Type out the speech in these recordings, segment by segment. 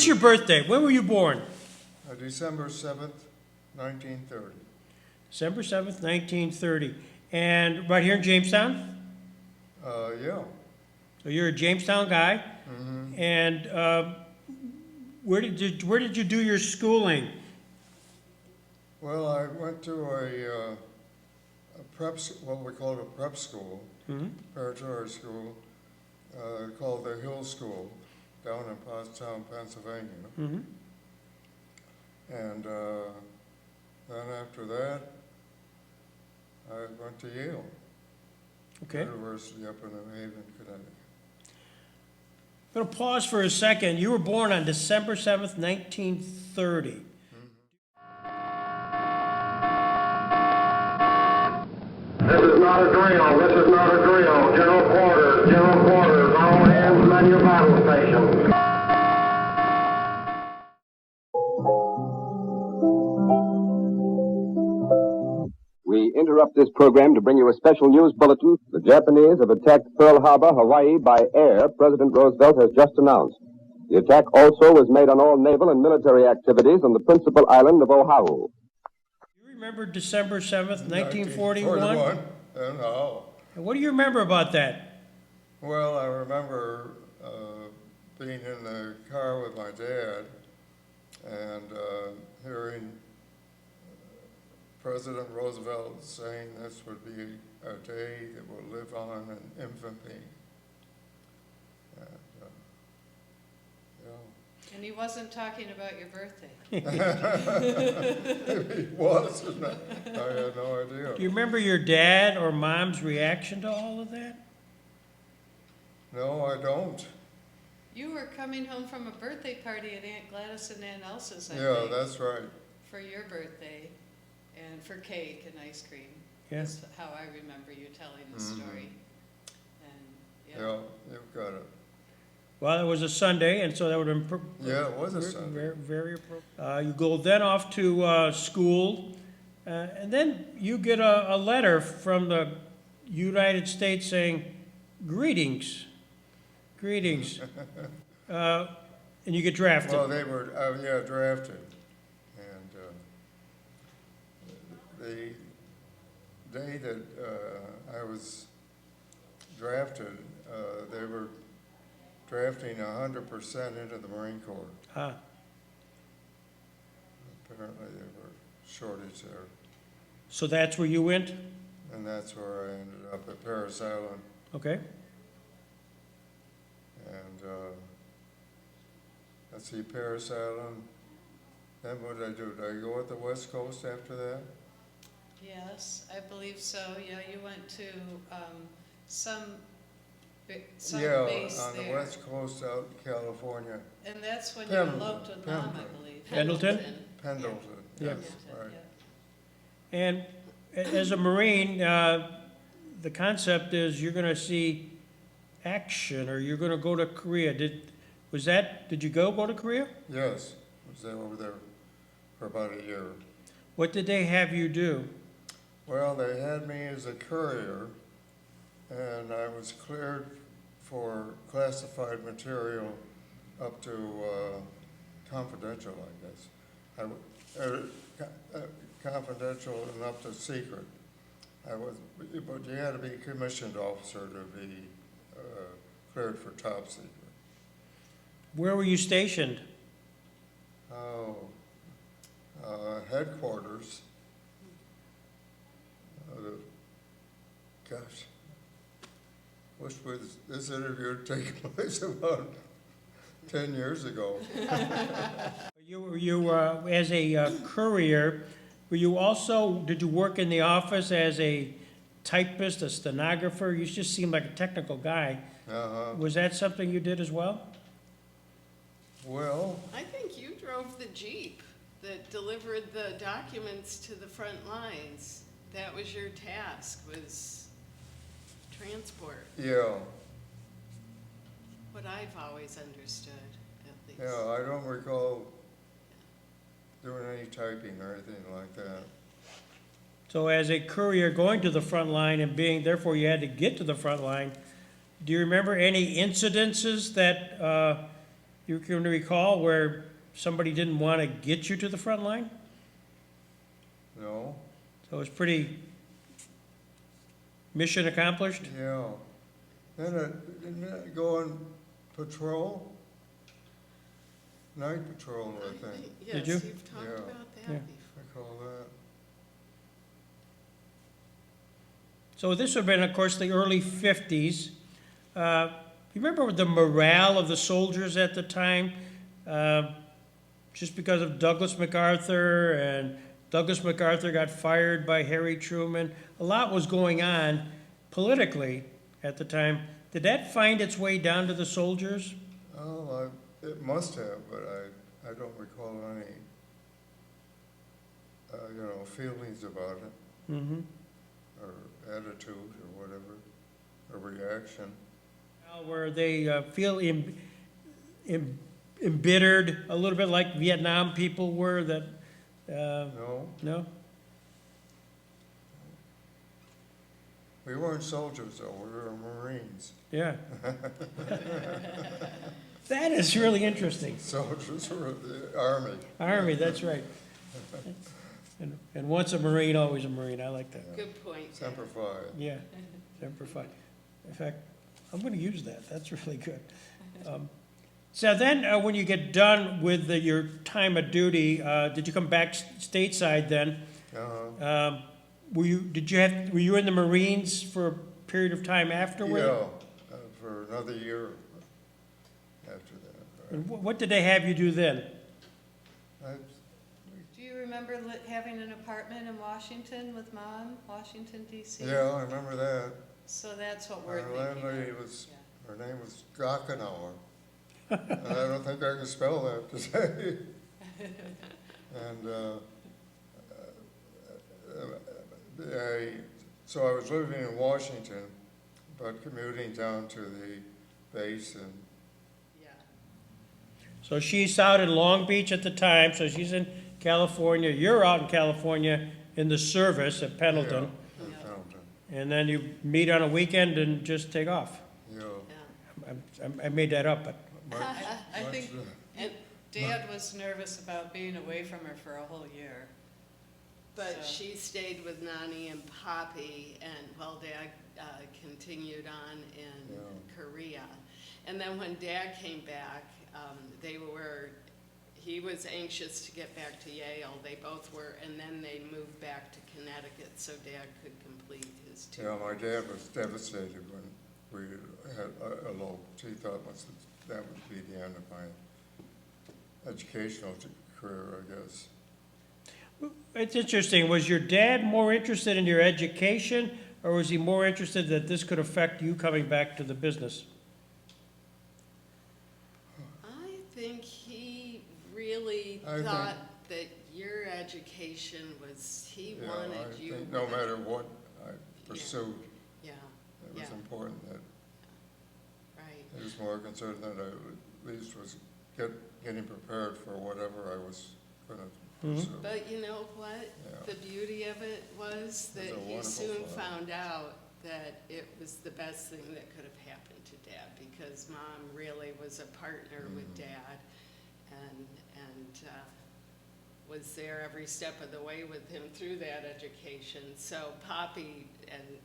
your birthday? When were you born? December 7th, 1930. December 7th, 1930. And right here in Jamestown? Yeah. So you're a Jamestown guy? Mm-hmm. And where did you do your schooling? Well, I went to a prep, what we called a prep school, preparatory school, called the Hill School, down in Pottstown, Pennsylvania. Mm-hmm. And then after that, I went to Yale Okay. University up in New Haven, Connecticut. I'm going to pause for a second. You were born on December 7th, 1930. This is not a drill. This is not a drill. General quarters. General quarters. All hands man your battle stations. We interrupt this program to bring you a special news bulletin. The Japanese have attacked Pearl Harbor, Hawaii by air, President Roosevelt has just announced. The attack also was made on all naval and military activities on the principal island of Oahu. You remember December 7th, 1941? 1941, and how? And what do you remember about that? Well, I remember being in the car with my dad and hearing President Roosevelt saying this would be a day that will live on in infamy. And, And he wasn't talking about your birthday. He was, and I had no idea. Do you remember your dad or mom's reaction to all of that? No, I don't. You were coming home from a birthday party at Aunt Gladys and Aunt Elsa's, I Yeah, think, that's right. for your birthday, and for cake and ice cream. Yeah. That's how I remember you telling the story. And Yeah, you've got it. Well, it was a Sunday, and so that would have been Yeah, it was a Sunday. very, very appropriate. You go then off to school, and then you get a letter from the United States saying, greetings, greetings. And you get drafted. Well, they were, drafted. And the day that I was drafted, they were drafting 100% into the Marine Corps. Ah, Apparently they were shortage there. so that's where you went? And that's where I ended up at Parris Island. Okay. And let's see, Parris Island. Then what did I do? Did I go at the West Coast after that? yes, I believe so. Yeah, you went to some Yeah, base on there. the West Coast out in California. And that's when Pendleton, you eloped with Mom, I Pendleton. believe. Pendleton? Pendleton, Yeah. yes, Pendleton, right. yeah. And as a Marine, the concept is you're going to see action, or you're going to go to Korea. Did you go to Korea? Yes, I was there over there for about a year. What did they have you do? Well, they had me as a courier, and I was cleared for classified material up to confidential, I guess. Confidential and up to secret. But you had to be a commissioned officer to be cleared for top secret. Where were you stationed? Oh, headquarters. Gosh, wish this interview had taken place about 10 years ago. You as a courier, did you work in the office as a typist, a stenographer? You just seem like a technical guy. Uh-huh. Was that something you did as well? Well, I think you drove the Jeep that delivered the documents to the front lines. That was your task, was transport, yeah, what I've always understood, at least. yeah, I don't recall doing any typing or anything like that. So as a courier going to the front line and therefore you had to get to the front line, do you remember any incidences that you can recall where somebody didn't want to get you to the front line? No, So it was pretty mission accomplished? yeah. Then didn't it go on patrol? Night patrol, I think. Yes, Did you? you've talked Yeah. about that Yeah. before. I call that. So this would have been, of course, the early 50s. You remember the morale of the soldiers at the time? Just because of Douglas MacArthur, and Douglas MacArthur got fired by Harry Truman. A lot was going on politically at the time. Did that find its way down to the soldiers? Oh, it must have, but I don't recall any, feelings about it, Mm-hmm. or attitude, or whatever, or reaction. Where they feel embittered, a little bit like Vietnam people were, that, No, no? we weren't soldiers though, we were Marines. Yeah. That is really interesting. Soldiers were the Army. Army, that's right. And once a Marine, always a Marine, I like that. Good point. Semper Fi. Yeah, Semper Fi. In fact, I'm gonna use that, that's really good. So then, when you get done with your time of duty, did you come back stateside then? Uh-huh. Were you in the Marines for a period of time afterward? Yeah, for another year after that. And what did they have you do then? Do you remember having an apartment in Washington with Mom, Washington DC? Yeah, I remember that. So that's what we're Our thinking landlady of. was, her name was Gockenauer. And I don't think I can spell that today. And, so I was living in Washington, but commuting down to the base, and Yeah. So she's out in Long Beach at the time, so she's in California. You're out in California in the service at Pendleton. yeah, in Pendleton. And then you meet on a weekend and just take off. Yeah. Yeah. I made that up, but I much, think Dad was nervous about being away from her for a whole year. But So- she stayed with Nani and Poppy, and while Dad continued on in Yeah. Korea. And then when Dad came back, he was anxious to get back to Yale, they both were, and then they moved back to Connecticut so Dad could complete his Yeah, tour. my dad was devastated when we had eloped. He thought that would be the end of my educational career, I guess. it's interesting. Was your dad more interested in your education, or was he more interested that this could affect you coming back to the business? I think he really I thought that your education was, he Yeah, wanted I you. think no matter what I pursued, Yeah, it was Yeah. important that right. he was more concerned that I at least was getting prepared for whatever I was gonna pursue. But you know what? Yeah. The beauty of it was that It was a he wonderful soon thought. found out that it was the best thing that could have happened to Dad, because Mom really was a partner with Dad, and was there every step of the way with him through that education. So Poppy and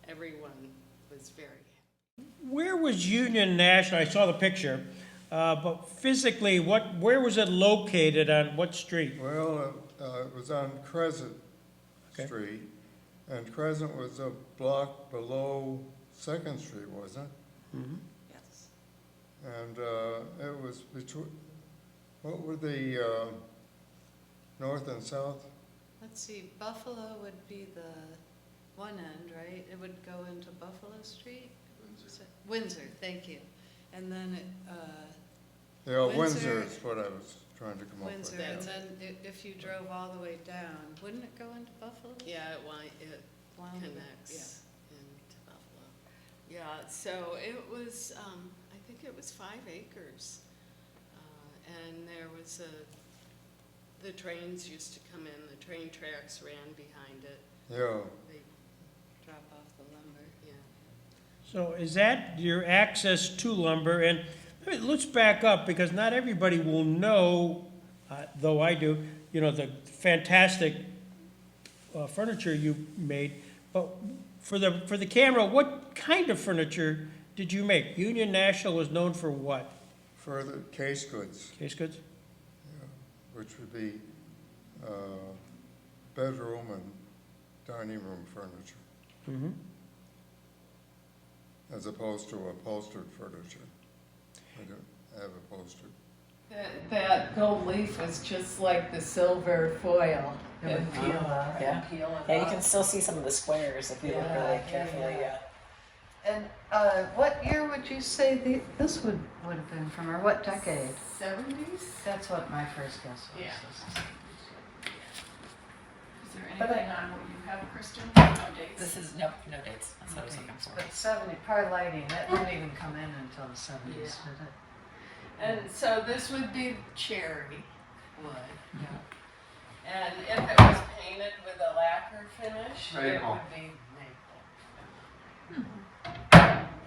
everyone was very happy. Where was Union National? I saw the picture, but physically, where was it located, on what street? Well, it was on Crescent Okay. Street, and Crescent was a block below Second Street, wasn't it? Yes. And it was between, what were the north and south? Let's see, Buffalo would be the one end, right? It would go into Buffalo Street? Windsor, thank you. And then it, Yeah, Windsor- Windsor is what I was trying to come up with. Windsor, and then if you drove all the way down, wouldn't it go into Buffalo? Yeah, it Wound up- connects into Buffalo. Yeah, so it was, I think it was 5 acres. And there was the trains used to come in, the train tracks ran behind it. Yeah, They, Drop off the lumber. yeah. So is that your access to lumber? And let's back up, because not everybody will know, though I do, you know, the fantastic furniture you made. But for the camera, what kind of furniture did you make? Union National was known for what? For the case goods, Case goods? which would be bedroom and dining room furniture, Mm-hmm. as opposed to upholstered furniture. I don't have upholstered. That gold leaf was just like the silver foil. It would peel off. Yeah. Peel it Yeah, you off. can still see some of the squares if you look Yeah, really yeah, carefully, yeah. yeah. And what year would you say this would have been from, or what decade? 70s? That's what my first guess was. Yeah. Is there But I- anything on what you have, Kristen? No dates? This is, no dates, that's what I was looking for. But 70, probably lighting, that didn't even come in until the 70s, Yeah. did it? And so this would be cherry wood. And if it was painted with a lacquer finish, it Maple. would be maple.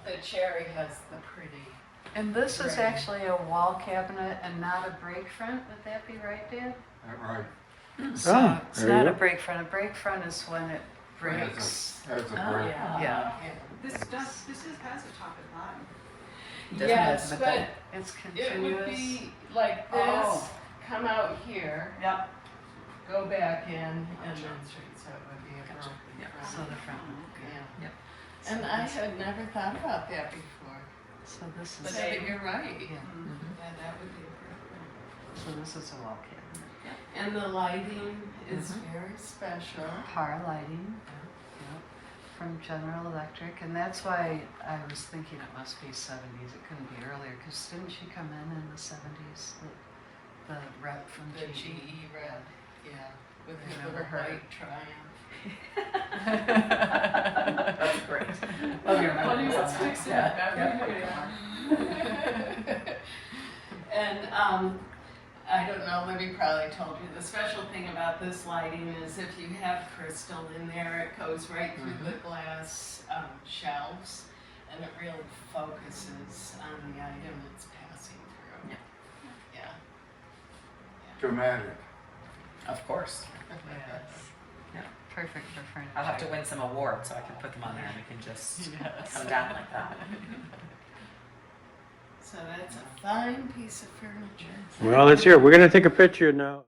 The cherry has the pretty. And this is Right. actually a wall cabinet and not a break front, would that be right, Dan? Right. So it's there you not a go. break front, a break front is when it breaks. Has a Oh, break. yeah. Yeah. This has a top and bottom. Doesn't Yes, it? but It's it would continuous. be like this, Oh. come out here, Yep. go back in, and then straight, so it would be a broken So front. the front, Yeah. Yep. And I had never thought about that before. so this But is, you're right. yeah, Yeah, that would be a broken. so this is a wall cabinet. And the lighting is very special. Par lighting, yep, from General Electric, and that's why I was thinking it must be 70s, it couldn't be earlier, because didn't she come in the 70s, the rep from The GE? GE red, yeah, with I her remember little her. white Triumph. That's great. Love your Funny memories what's on that. fixing Yeah, it, And I don't know, Libby probably told you, the special thing about this lighting is if you have crystal in there, it goes right through the glass shelves, and it really focuses on the item it's passing through. Yeah. Yeah. Dramatic. Of course. Yes. Perfect for furniture. I'll have to win some awards so I can put them on there and we can just come down like that. So that's a fine piece of furniture. Well, let's hear it. We're gonna take a picture now.